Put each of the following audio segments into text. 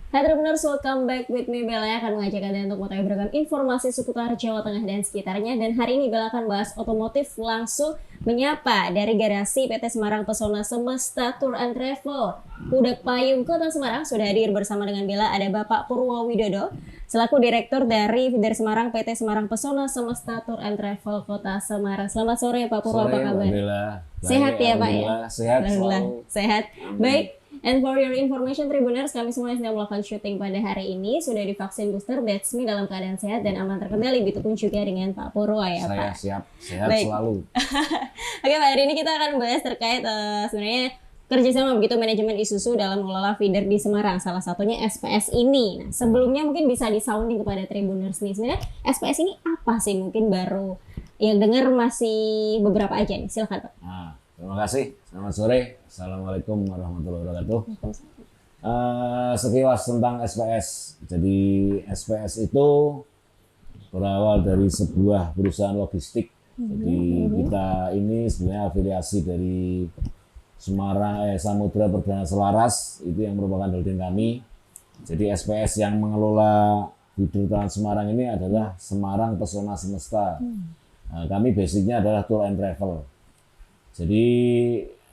Hai Tribuners, welcome back with me Bella yang akan mengajak Anda untuk mengetahui beragam informasi seputar Jawa Tengah dan sekitarnya. Dan hari ini Bella akan bahas otomotif, langsung menyapa dari garasi PT Semarang Pesona Semesta Tour and Travel Pudak Payung Kota Semarang. Sudah hadir bersama dengan Bella ada Bapak Purwo Widodo selaku Direktur dari Feeder Semarang PT Semarang Pesona Semesta Tour and Travel Kota Semarang. Selamat sore Pak Purwo, apa kabar? Bella. Sehat ya Pak ya? Sehat selalu. Sehat. Baik. And for your information Tribuners, kami semua yang sedang melakukan syuting pada hari ini sudah divaksin booster, that's me, dalam keadaan sehat dan aman terkendali. Begitupun juga dengan Pak Purwo ya Saya Pak. siap, sehat Baik. selalu. Oke Pak, hari ini kita akan bahas terkait sebenarnya kerjasama begitu manajemen Isuzu dalam mengelola feeder di Semarang, salah satunya SPS ini. Nah, sebelumnya mungkin bisa disounding kepada Tribuners nih, sebenarnya SPS ini apa sih? Mungkin baru yang dengar masih beberapa aja nih, silakan Pak. Nah, terima kasih. Selamat sore. Assalamualaikum warahmatullahi wabarakatuh. Sekilas tentang SPS. Jadi SPS itu berawal dari sebuah perusahaan logistik. Jadi kita ini sebenarnya afiliasi dari Semarang Samudra Perdana Selaras, itu yang merupakan holding kami. Jadi SPS yang mengelola feeder Trans Semarang ini adalah Semarang Pesona Semesta. Nah, kami basicnya adalah tour and travel. Jadi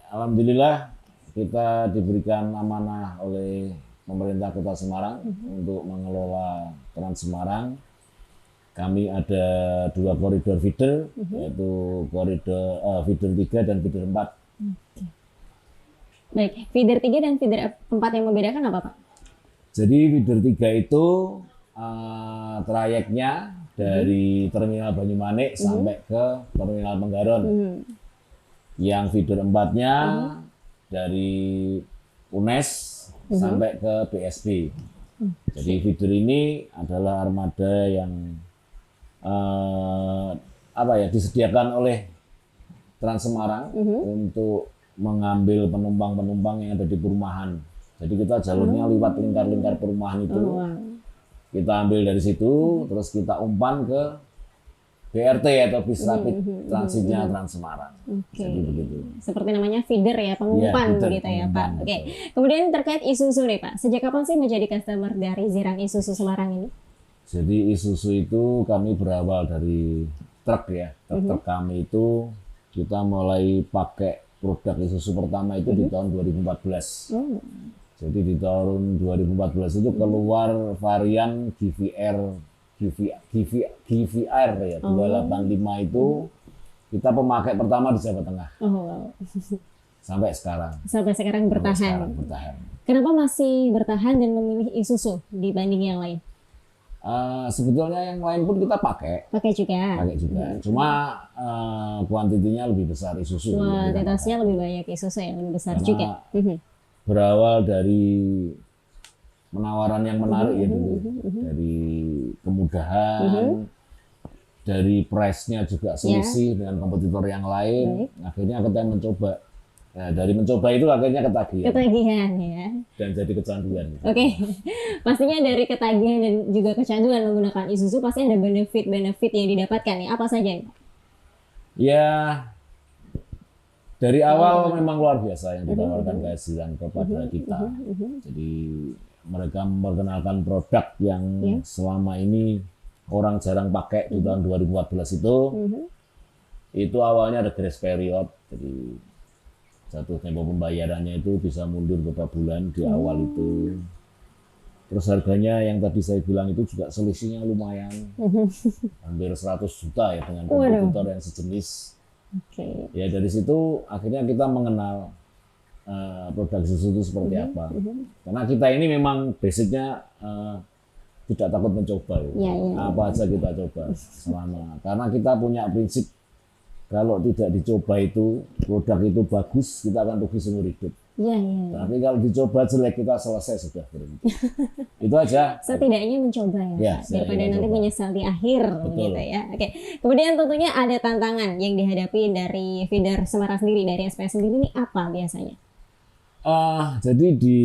alhamdulillah kita diberikan amanah oleh pemerintah Kota Semarang untuk mengelola Trans Semarang. Kami ada 2 koridor feeder, yaitu koridor feeder 3 dan feeder 4. Baik, feeder 3 dan feeder 4 yang membedakan apa Pak? Jadi feeder 3 itu trayeknya dari Terminal Banyumanik sampai ke Terminal Penggaron. Yang feeder 4-nya dari UNES sampai ke BSD. Jadi feeder ini adalah armada yang disediakan oleh Trans Semarang untuk mengambil penumpang-penumpang yang ada di perumahan. Jadi kita jalurnya lewat lingkar-lingkar perumahan itu. Kita ambil dari situ, terus kita umpan ke BRT atau bis rapid transitnya Trans Semarang. Jadi begitu. Seperti namanya feeder ya, pengumpan begitu ya Pak. Oke. Kemudian terkait Isuzu nih Pak, sejak kapan sih menjadi customer dari Zirang Isuzu Semarang ini? Jadi Isuzu itu kami berawal dari truk ya. Truk kami itu kita mulai pakai produk Isuzu pertama itu di tahun 2014. Jadi di tahun 2014 itu keluar varian GVR ya, 285 itu kita pemakai pertama di Jawa Tengah. Sampai sekarang. Sampai sekarang bertahan. Kenapa masih bertahan dan memilih Isuzu dibanding yang lain? Sebetulnya yang lain pun kita pakai. Pakai juga. Cuma kuantitinya lebih besar Isuzu. Kuantitasnya lebih banyak Isuzu yang lebih besar juga. Berawal dari penawaran yang menarik ya dulu, dari kemudahan, dari price-nya juga selisih dengan kompetitor yang lain. Akhirnya kita mencoba. Nah, dari mencoba itu akhirnya ketagihan ya. Dan jadi kecanduan. Oke. Pastinya dari ketagihan dan juga kecanduan menggunakan Isuzu pasti ada benefit yang didapatkan ya. Apa saja? Ya, dari awal memang luar biasa yang ditawarkan kehasilan kepada kita. Jadi mereka memperkenalkan produk yang selama ini orang jarang pakai di tahun 2014 itu. Itu awalnya ada grace period, jadi jatuh tempo pembayarannya itu bisa mundur beberapa bulan di awal itu. Terus harganya yang tadi saya bilang itu juga selisihnya lumayan, hampir 100 juta ya dengan kompetitor yang sejenis. Ya dari situ akhirnya kita mengenal produk Isuzu itu seperti apa. Karena kita ini memang basicnya tidak takut mencoba. Apa aja kita coba selama. Karena kita punya prinsip kalau tidak dicoba itu produk itu bagus, kita akan rugi seumur hidup. Tapi kalau dicoba jelek kita selesai sudah berhenti. Itu aja. Setidaknya mencoba ya daripada nanti menyesal di akhir. Gitu ya. Oke. Kemudian tentunya ada tantangan yang dihadapi dari feeder Semarang sendiri, dari SPS sendiri ini apa biasanya? Jadi di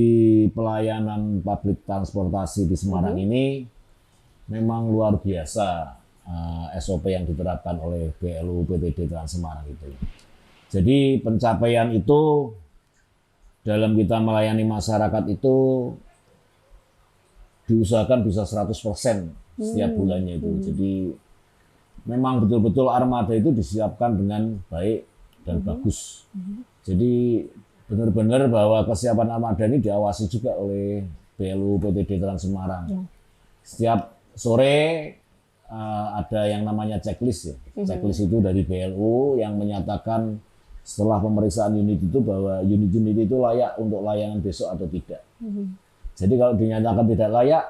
pelayanan publik transportasi di Semarang ini memang luar biasa SOP yang diterapkan oleh BLU PTD Trans Semarang itu. Jadi pencapaian itu dalam kita melayani masyarakat itu diusahakan bisa 100% setiap bulannya itu. Jadi memang betul-betul armada itu disiapkan dengan baik dan bagus. Jadi benar-benar bahwa kesiapan armada ini diawasi juga oleh BLU PTD Trans Semarang. Ya. Setiap sore ada yang namanya checklist ya. Checklist itu dari BLU yang menyatakan setelah pemeriksaan unit itu bahwa unit-unit itu layak untuk layanan besok atau tidak. Jadi kalau dinyatakan tidak layak,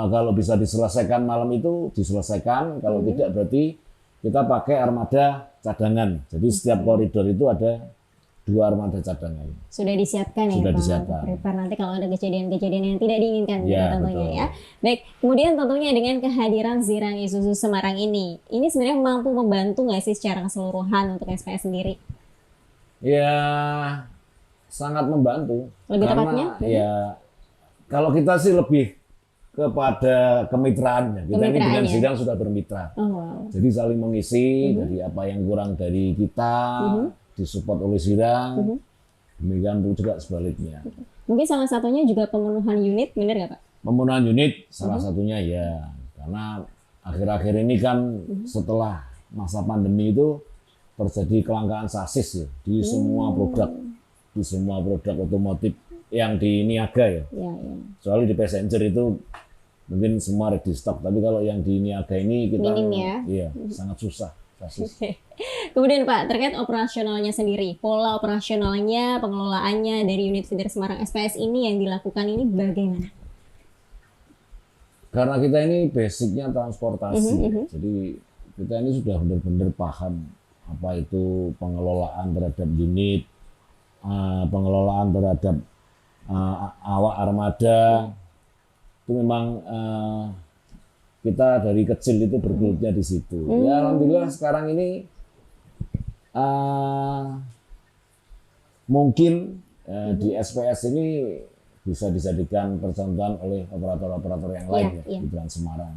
kalau bisa diselesaikan malam itu diselesaikan, kalau tidak berarti kita pakai armada cadangan. Jadi setiap koridor itu ada 2 armada cadangan. Sudah disiapkan Sudah ya Pak, disiapkan. prepare nanti kalau ada kejadian-kejadian yang tidak diinginkan Ya, gitu tentunya betul. ya. Baik, kemudian tentunya dengan kehadiran Zirang Isuzu Semarang ini sebenarnya mampu membantu nggak sih secara keseluruhan untuk SPS sendiri? Ya, sangat membantu. Lebih Karena tepatnya? ya kalau kita sih lebih kepada kemitraannya. Kita ini Kemitraan dengan ya? Zirang sudah bermitra. Oh wow. Jadi saling mengisi dari apa yang kurang dari kita, disupport oleh Zirang, demikian pun juga sebaliknya. Mungkin salah satunya juga pemenuhan unit, benar nggak Pak? Pemenuhan unit salah satunya ya, karena akhir-akhir ini kan setelah masa pandemi itu terjadi kelangkaan sasis ya di semua produk otomotif yang di niaga ya. Ya, ya. Soalnya di passenger itu mungkin semua ready stock, tapi kalau yang di niaga ini kita Minim ya? iya sangat susah sasis. Oke. Kemudian Pak, terkait operasionalnya sendiri, pola operasionalnya, pengelolaannya dari unit feeder Semarang SPS ini yang dilakukan ini bagaimana? Karena kita ini basicnya transportasi, ya. Jadi kita ini sudah benar-benar paham apa itu pengelolaan terhadap unit, pengelolaan terhadap awak armada. Itu memang kita dari kecil itu bergelutnya di situ. Ya alhamdulillah sekarang ini mungkin di SPS ini bisa dijadikan percontohan oleh operator-operator yang lain Iya, ya, iya. di Trans Semarang.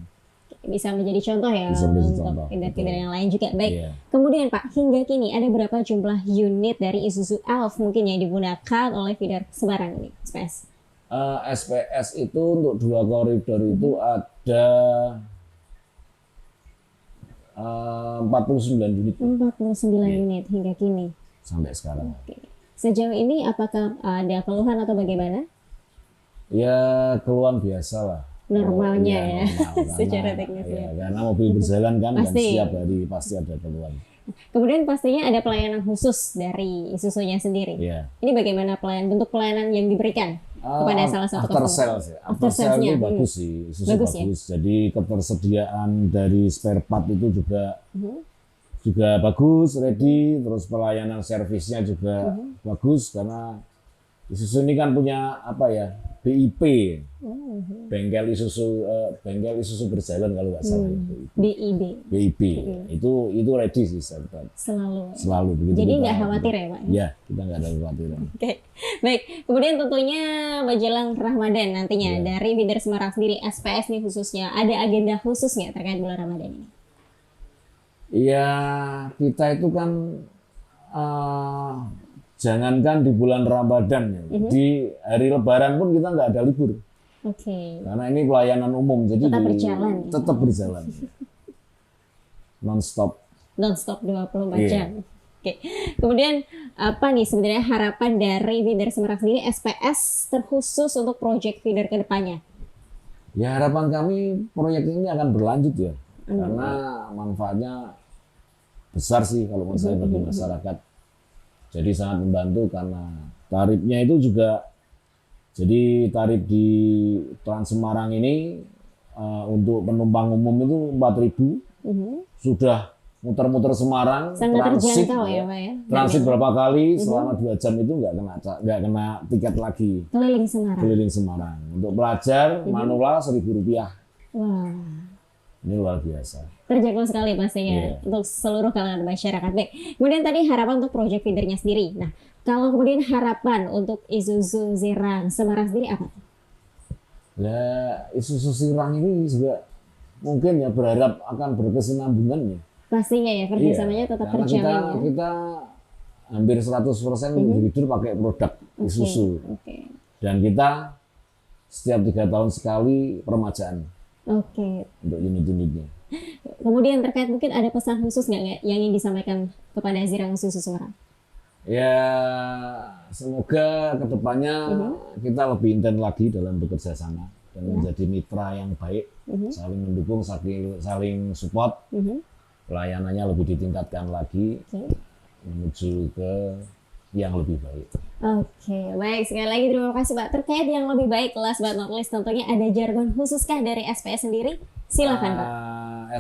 Bisa menjadi contoh ya Bisa menjadi untuk contoh, feeder-feeder betul. yang lain juga. Baik. Iya. Kemudian Pak, hingga kini ada berapa jumlah unit dari Isuzu Elf mungkin yang digunakan oleh feeder Semarang ini, SPS? SPS itu untuk 2 koridor itu ada 49 unit 49 Iya. unit hingga kini. sampai sekarang. Oke. Sejauh ini apakah ada keluhan atau bagaimana? Ya keluhan biasa lah. Normalnya ya, normal. secara Karena- teknis ya, ya. karena mobil berjalan kan dan Pasti. setiap hari pasti ada keluhan. Kemudian pastinya ada pelayanan khusus dari Isuzu-nya sendiri. Iya. Ini bagaimana bentuk pelayanan yang diberikan kepada salah satu after customer? sales ya. After After sales sales-nya, itu bagus sih, Isuzu Bagus bagus. ya? Jadi ketersediaan dari spare part itu juga bagus, ready. Terus pelayanan servisnya juga bagus karena Isuzu ini kan punya apa ya, BIP, bengkel Isuzu berjalan kalau nggak salah. ya, BIB BIP itu ready sih spare part. selalu. Begitu. Jadi kita- nggak khawatir ya Pak? Ya, kita nggak ada kekhawatiran. Oke, baik. Kemudian tentunya menjelang Ramadan nantinya Iya. dari feeder Semarang sendiri SPS nih khususnya ada agenda khusus nggak terkait bulan Ramadan ini? Iya, kita itu kan jangankan di bulan Ramadan ya, di hari Lebaran pun kita nggak ada libur Oke. karena ini pelayanan umum, jadi Tetap berjalan, ya? tetap berjalan, non-stop. Non-stop 24 Iya. jam. Oke. Kemudian apa nih sebenarnya harapan dari feeder Semarang sendiri SPS terkhusus untuk project feeder ke depannya? Ya harapan kami proyek ini akan berlanjut ya, karena manfaatnya besar sih kalau menurut saya bagi masyarakat. Jadi sangat membantu karena tarifnya itu juga, jadi tarif di Trans Semarang ini untuk penumpang umum itu 4.000, sudah muter-muter Semarang, Sangat transit terjangkau ya Pak ya? transit berapa kali selama 2 jam itu nggak kena tiket lagi Keliling Semarang. keliling Semarang. Untuk pelajar manula Rp1.000, Wah. ini luar biasa. Terjangkau sekali pastinya Iya. untuk seluruh kalangan masyarakat. Baik. Kemudian tadi harapan untuk project feedernya sendiri. Nah, kalau kemudian harapan untuk Isuzu Zirang Semarang sendiri apa? Ya Isuzu Zirang ini juga mungkin ya berharap akan berkesinambungan ya. Pastinya ya kerjasamanya tetap karena berjalan ya. kita hampir 100% distributor pakai produk Isuzu. Oke. Dan kita setiap 3 tahun sekali peremajaan Oke. untuk unit-unitnya. Kemudian terkait mungkin ada pesan khusus nggak yang ingin disampaikan kepada Zirang Isuzu Semarang? Ya, semoga kedepannya kita lebih intens lagi dalam bekerja sama dan menjadi mitra yang baik, saling mendukung, saling support, pelayanannya lebih ditingkatkan lagi menuju ke yang lebih baik. Oke, baik, sekali lagi terima kasih Pak. Terkait yang lebih baik, last but not least, tentunya ada jargon khususkah dari SPS sendiri? Silakan Pak.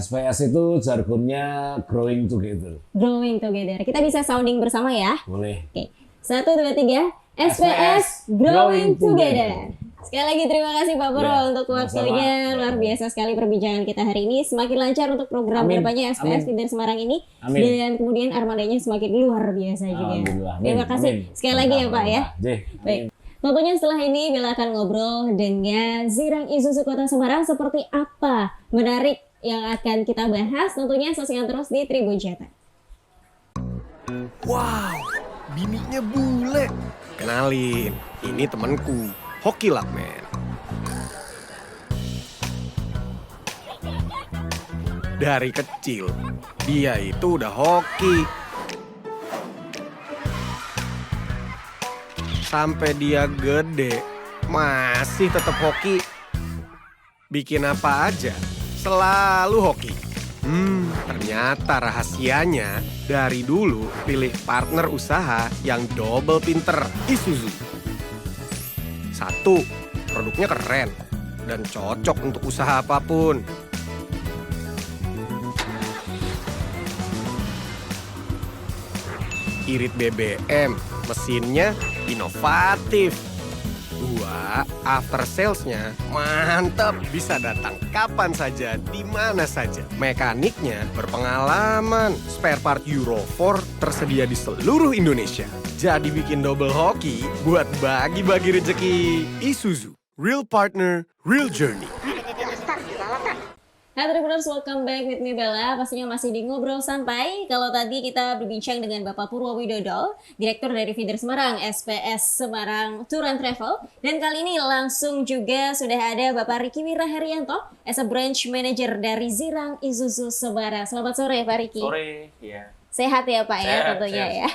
SPS itu jargonnya growing together. Growing together. Kita bisa sounding bersama ya. Boleh. Oke, 1, 2, 3. SPS Growing Together. Sekali lagi terima kasih Pak Purwo untuk waktunya. Luar biasa sekali perbincangan kita hari ini. Semakin lancar untuk program kedepannya SPS Feeder Semarang ini. Dan kemudian armadanya semakin luar biasa juga. Terima kasih sekali lagi ya Pak ya. Baik. Tentunya setelah ini Bella akan ngobrol dengan Zirang Isuzu Kota Semarang seperti apa menarik yang akan kita bahas. Tentunya saksikan terus di Tribun Cetak. Wow, bininya bule. Kenalin, ini temanku, Hoki Lakman. Dari kecil, dia itu udah hoki. Sampai dia gede, masih tetap hoki. Bikin apa aja, selalu hoki. Ternyata rahasianya dari dulu pilih partner usaha yang double pinter, Isuzu. 1, produknya keren dan cocok untuk usaha apapun. Irit BBM, mesinnya inovatif. 2, after salesnya mantap, bisa datang kapan saja, di mana saja. Mekaniknya berpengalaman, spare part Euro 4 tersedia di seluruh Indonesia. Jadi bikin double hoki buat bagi-bagi rezeki. Isuzu, real partner, real journey. Hai Tribuners, welcome back with me Bella. Pastinya masih di Ngobrol Santai. Kalau tadi kita berbincang dengan Bapak Purwo Widodo, Direktur dari Feeder Semarang, SPS Semarang Tour and Travel. Dan kali ini langsung juga sudah ada Bapak Riki Wiraherianto as a branch manager dari Zirang Isuzu Semarang. Selamat sore Pak Riki. Sore, ya. Sehat ya Pak ya Sehat, tentunya sehat ya.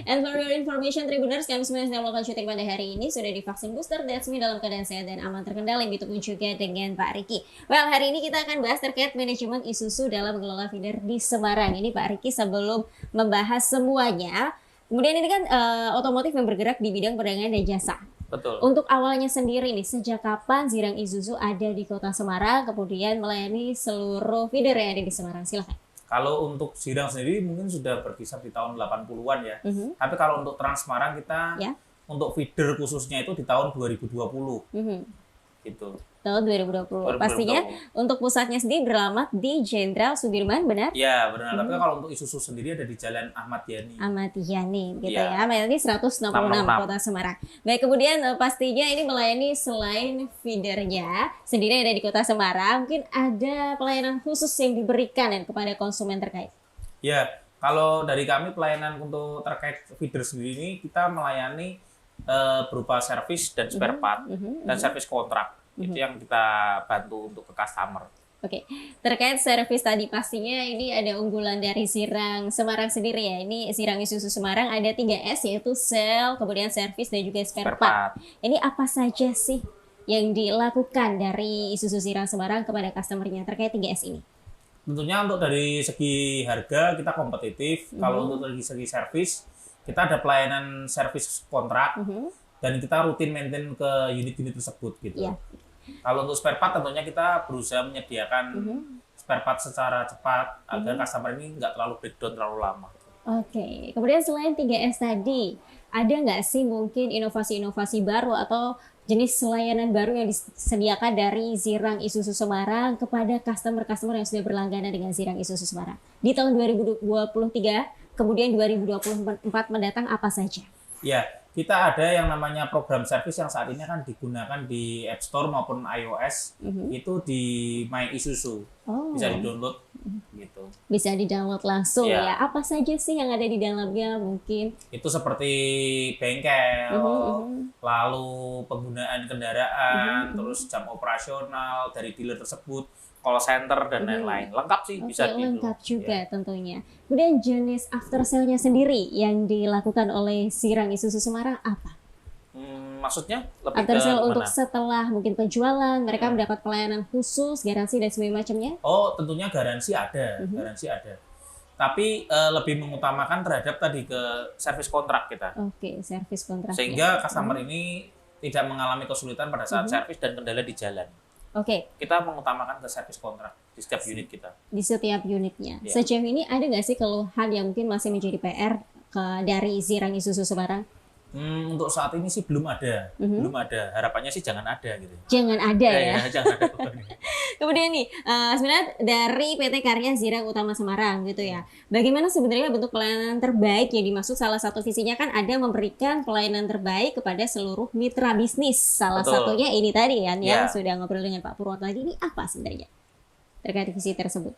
And for your information Tribuners, kami semua yang sedang melakukan syuting pada hari ini sudah divaksin booster. That's me dalam keadaan sehat dan aman terkendali. Begitupun juga dengan Pak Riki. Well, hari ini kita akan bahas terkait manajemen Isuzu dalam mengelola feeder di Semarang. Ini Pak Riki sebelum membahas semuanya. Kemudian ini kan otomotif yang bergerak di bidang perdagangan dan jasa. Betul. Untuk awalnya sendiri nih, sejak kapan Zirang Isuzu ada di Kota Semarang, kemudian melayani seluruh feeder yang ada di Semarang? Silahkan. Kalau untuk Zirang sendiri mungkin sudah berkisar di tahun 80-an ya. Tapi kalau untuk Trans Semarang kita untuk feeder khususnya itu di tahun 2020. Gitu. Tahun 2020. Pastinya untuk pusatnya sendiri beralamat di Jenderal Sudirman, benar? Ya, benar. Tapi kalau untuk Isuzu sendiri ada di Jalan Ahmad Yani. Ahmad Yani, gitu Ya. ya. Melayani 166 Kota Semarang. Baik, kemudian pastinya ini melayani selain feedernya sendiri ada di Kota Semarang, mungkin ada pelayanan khusus yang diberikan kepada konsumen terkait. Ya, kalau dari kami pelayanan untuk terkait feeder sendiri ini kita melayani berupa servis dan spare part dan servis kontrak. Itu yang kita bantu untuk ke customer. Oke, terkait servis tadi pastinya ini ada unggulan dari Zirang Semarang sendiri ya. Ini Zirang Isuzu Semarang ada 3S yaitu sell, kemudian servis dan juga spare part. Ini apa saja sih yang dilakukan dari Isuzu Zirang Semarang kepada customer-nya terkait 3S ini? Tentunya untuk dari segi harga kita kompetitif. Kalau untuk dari segi servis, kita ada pelayanan servis kontrak dan kita rutin maintain ke unit-unit tersebut gitu. Iya. Kalau untuk spare part tentunya kita berusaha menyediakan spare part secara cepat agar customer ini nggak terlalu breakdown terlalu lama. Oke, kemudian selain 3S tadi, ada nggak sih mungkin inovasi-inovasi baru atau jenis layanan baru yang disediakan dari Zirang Isuzu Semarang kepada customer-customer yang sudah berlangganan dengan Zirang Isuzu Semarang? Di tahun 2023, kemudian 2024 mendatang apa saja? Ya, Kita ada yang namanya program service yang saat ini akan digunakan di App Store maupun iOS. Itu di My Isuzu. Oh. Bisa di-download gitu. Bisa di-download langsung Iya. ya. Apa saja sih yang ada di dalamnya mungkin? Itu seperti bengkel, lalu penggunaan kendaraan, terus jam operasional dari dealer tersebut, call center dan lain-lain. Lengkap sih, bisa Oke, di lengkap juga ya. tentunya. Kemudian jenis after sale-nya sendiri yang dilakukan oleh Zirang Isuzu Semarang apa? Maksudnya lebih After ke sale untuk mana? setelah mungkin penjualan, mereka mendapat pelayanan khusus, garansi dan sebagainya macamnya? Oh, tentunya garansi ada, garansi ada. Tapi lebih mengutamakan terhadap tadi ke service kontrak kita. Oke, servis kontrak. Sehingga customer ini tidak mengalami kesulitan pada saat servis dan kendala di jalan. Oke, Kita mengutamakan ke service kontrak di setiap unit kita. di setiap unitnya. Iya. Sejauh ini ada nggak sih keluhan yang mungkin masih menjadi PR dari Zirang Isuzu Semarang? Untuk saat ini sih belum ada, belum ada. Harapannya sih jangan ada gitu. Jangan ada ya. Jangan ada beban. Kemudian nih, sebenarnya dari PT Karya Zirang Utama Semarang gitu ya. Bagaimana sebenarnya bentuk pelayanan terbaik yang dimaksud salah satu visinya kan ada memberikan pelayanan terbaik kepada seluruh mitra bisnis. Salah Betul. satunya ini tadi kan yang Ya. sudah ngobrol dengan Pak Purwo tadi. Ini apa sebenarnya terkait visi tersebut?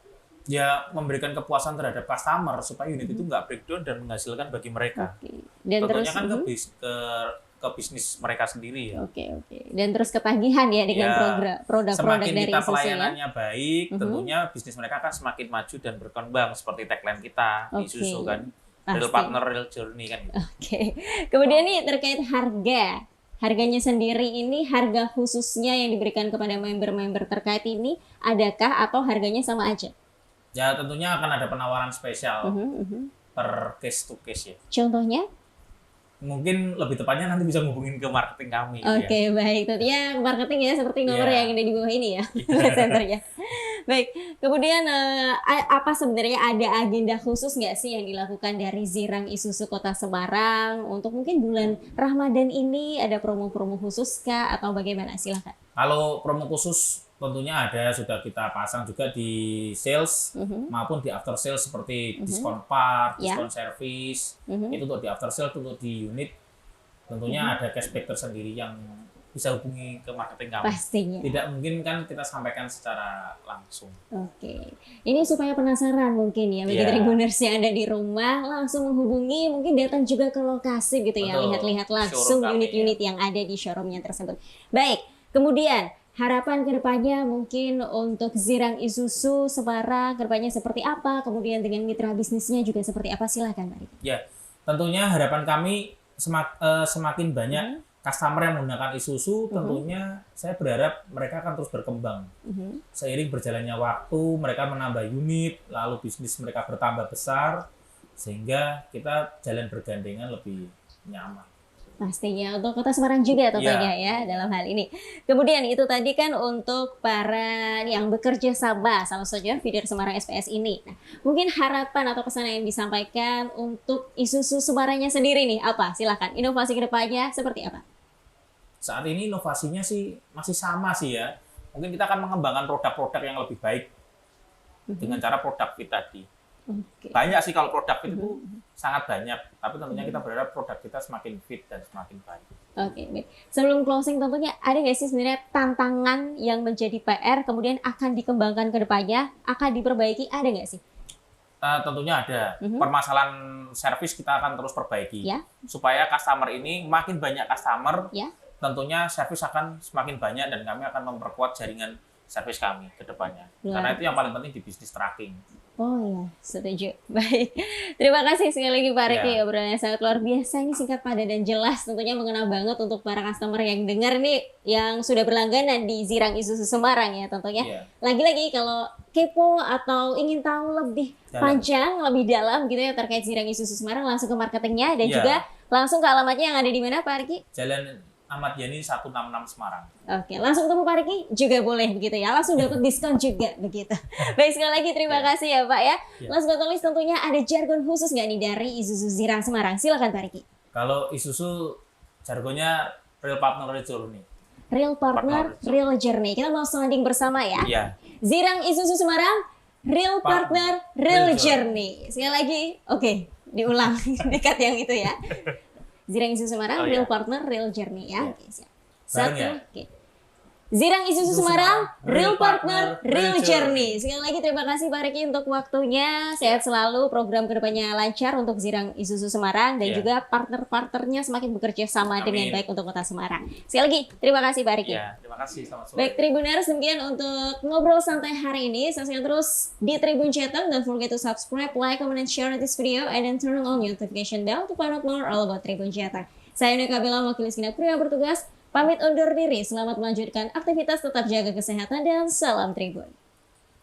Ya memberikan kepuasan terhadap customer supaya unit itu nggak breakdown dan menghasilkan bagi mereka. Oke. Dan Tentunya terus kan ke bisnis mereka sendiri ya. Oke. Dan terus ketagihan ya dengan Ya, produk-produk Semakin dari kita Isuzu ya. pelayanannya baik, tentunya bisnis mereka akan semakin maju dan berkembang seperti tagline kita di Oke. Isuzu kan. Pasti. Real partner, real journey kan. Gitu. Oke. Kemudian nih terkait harga. Harganya sendiri ini harga khususnya yang diberikan kepada member-member terkait ini adakah atau harganya sama aja? Ya tentunya akan ada penawaran spesial per case to case ya. Contohnya? Mungkin lebih tepatnya nanti bisa ngubungin ke marketing kami. Oke, Ya. baik. Tentunya marketing ya seperti nomor Iya. yang ada di bawah ini ya, senternya. Baik. Kemudian apa sebenarnya ada agenda khusus nggak sih yang dilakukan dari Zirang Isuzu Kota Semarang untuk mungkin bulan Ramadan ini ada promo-promo khusus kah atau bagaimana? Silakan. Kalau promo khusus tentunya ada, sudah kita pasang juga di sales maupun di after sales seperti diskon part, Ya. diskon service. Itu untuk di after sales, untuk di unit tentunya ada cashback tersendiri yang bisa hubungi ke marketing kami. Pastinya. Tidak mungkin kan kita sampaikan secara langsung. Oke, ini supaya penasaran mungkin ya bagi Iya. Tribuners yang ada di rumah langsung menghubungi, mungkin datang juga ke lokasi gitu ya, Betul. lihat-lihat langsung Showroom kami, unit-unit yang ada di showroomnya tersebut. Baik, kemudian harapan kedepannya mungkin untuk Zirang Isuzu Semarang kedepannya seperti apa, kemudian dengan mitra bisnisnya juga seperti apa, silakan Pak Riki. Ya, tentunya harapan kami semakin banyak customer yang menggunakan Isuzu, tentunya saya berharap mereka akan terus berkembang. Seiring berjalannya waktu, mereka menambah unit, lalu bisnis mereka bertambah besar, sehingga kita jalan bergandengan lebih nyaman. Pastinya untuk Kota Semarang juga tentunya ya dalam hal ini. Kemudian itu tadi kan untuk para yang bekerja sama salah satunya feeder Semarang SPS ini. Nah, mungkin harapan atau pesan yang disampaikan untuk Isuzu Semarangnya sendiri nih apa? Silakan. Inovasi kedepannya seperti apa? Saat ini inovasinya sih masih sama sih ya. Mungkin kita akan mengembangkan produk-produk yang lebih baik dengan cara produk fit tadi. Oke. Banyak sih kalau produk fit itu sangat banyak, tapi tentunya kita berharap produk kita semakin fit dan semakin baik. Oke, baik. Sebelum closing tentunya ada nggak sih sebenarnya tantangan yang menjadi PR kemudian akan dikembangkan ke depannya, akan diperbaiki, ada nggak sih? Tentunya ada. Permasalahan servis kita akan terus perbaiki. Ya. Supaya customer ini makin banyak customer, Ya. tentunya servis akan semakin banyak dan kami akan memperkuat jaringan servis kami ke depannya. Luar Karena itu yang paling penting di bisnis tracking. Oh ya, setuju. Baik. Terima kasih sekali lagi Pak Riki. Ya. Obrolannya sangat luar biasa. Ini singkat, padat, dan jelas. Tentunya mengena banget untuk para customer yang dengar nih, yang sudah berlangganan di Zirang Isuzu Semarang ya tentunya. Iya. Lagi-lagi kalau kepo atau ingin tahu lebih panjang, lebih dalam gitu ya terkait Zirang Isuzu Semarang, langsung ke marketingnya dan Iya. juga langsung ke alamatnya yang ada di mana Pak Riki? Jalan Ahmad Yani 166 Semarang. Oke, langsung ketemu Pak Riki juga boleh begitu ya. Langsung dapat diskon juga begitu. Baik, sekali lagi terima kasih ya Pak ya. Ya. Mas Gotolis tentunya ada jargon khusus nggak nih dari Isuzu Zirang Semarang? Silakan Pak Riki. Kalau Isuzu jargonnya real partner, real journey. Real partner, real journey. Kita mau sounding bersama ya. Iya. Zirang Isuzu Semarang, real partner, real journey. Sekali lagi, oke, diulang dekat yang itu ya. Zirang Isuzu Semarang, Oh, real iya. partner, real journey ya. Oke, siap. Bareng Satu, ya? oke. Zirang Isuzu Semarang, real partner, real journey. journey. Sekali lagi terima kasih Pak Riki untuk waktunya. Sehat selalu, program kedepannya lancar untuk Zirang Isuzu Semarang dan Iya. juga partner-partnernya semakin bekerja sama dengan Amin. baik untuk Kota Semarang. Sekali lagi terima kasih Pak Riki. Ya, terima kasih. Selamat sore. Baik Tribuners, demikian untuk ngobrol santai hari ini. Saksikan terus di Tribun Cetak. Don't forget to subscribe, like, comment, and share this video, and then turn on notification bell to find out more all about Tribun Cetak. Saya Nika Bella, wakil segenap kru yang bertugas. Pamit undur diri, selamat melanjutkan aktivitas, tetap jaga kesehatan, dan salam Tribun.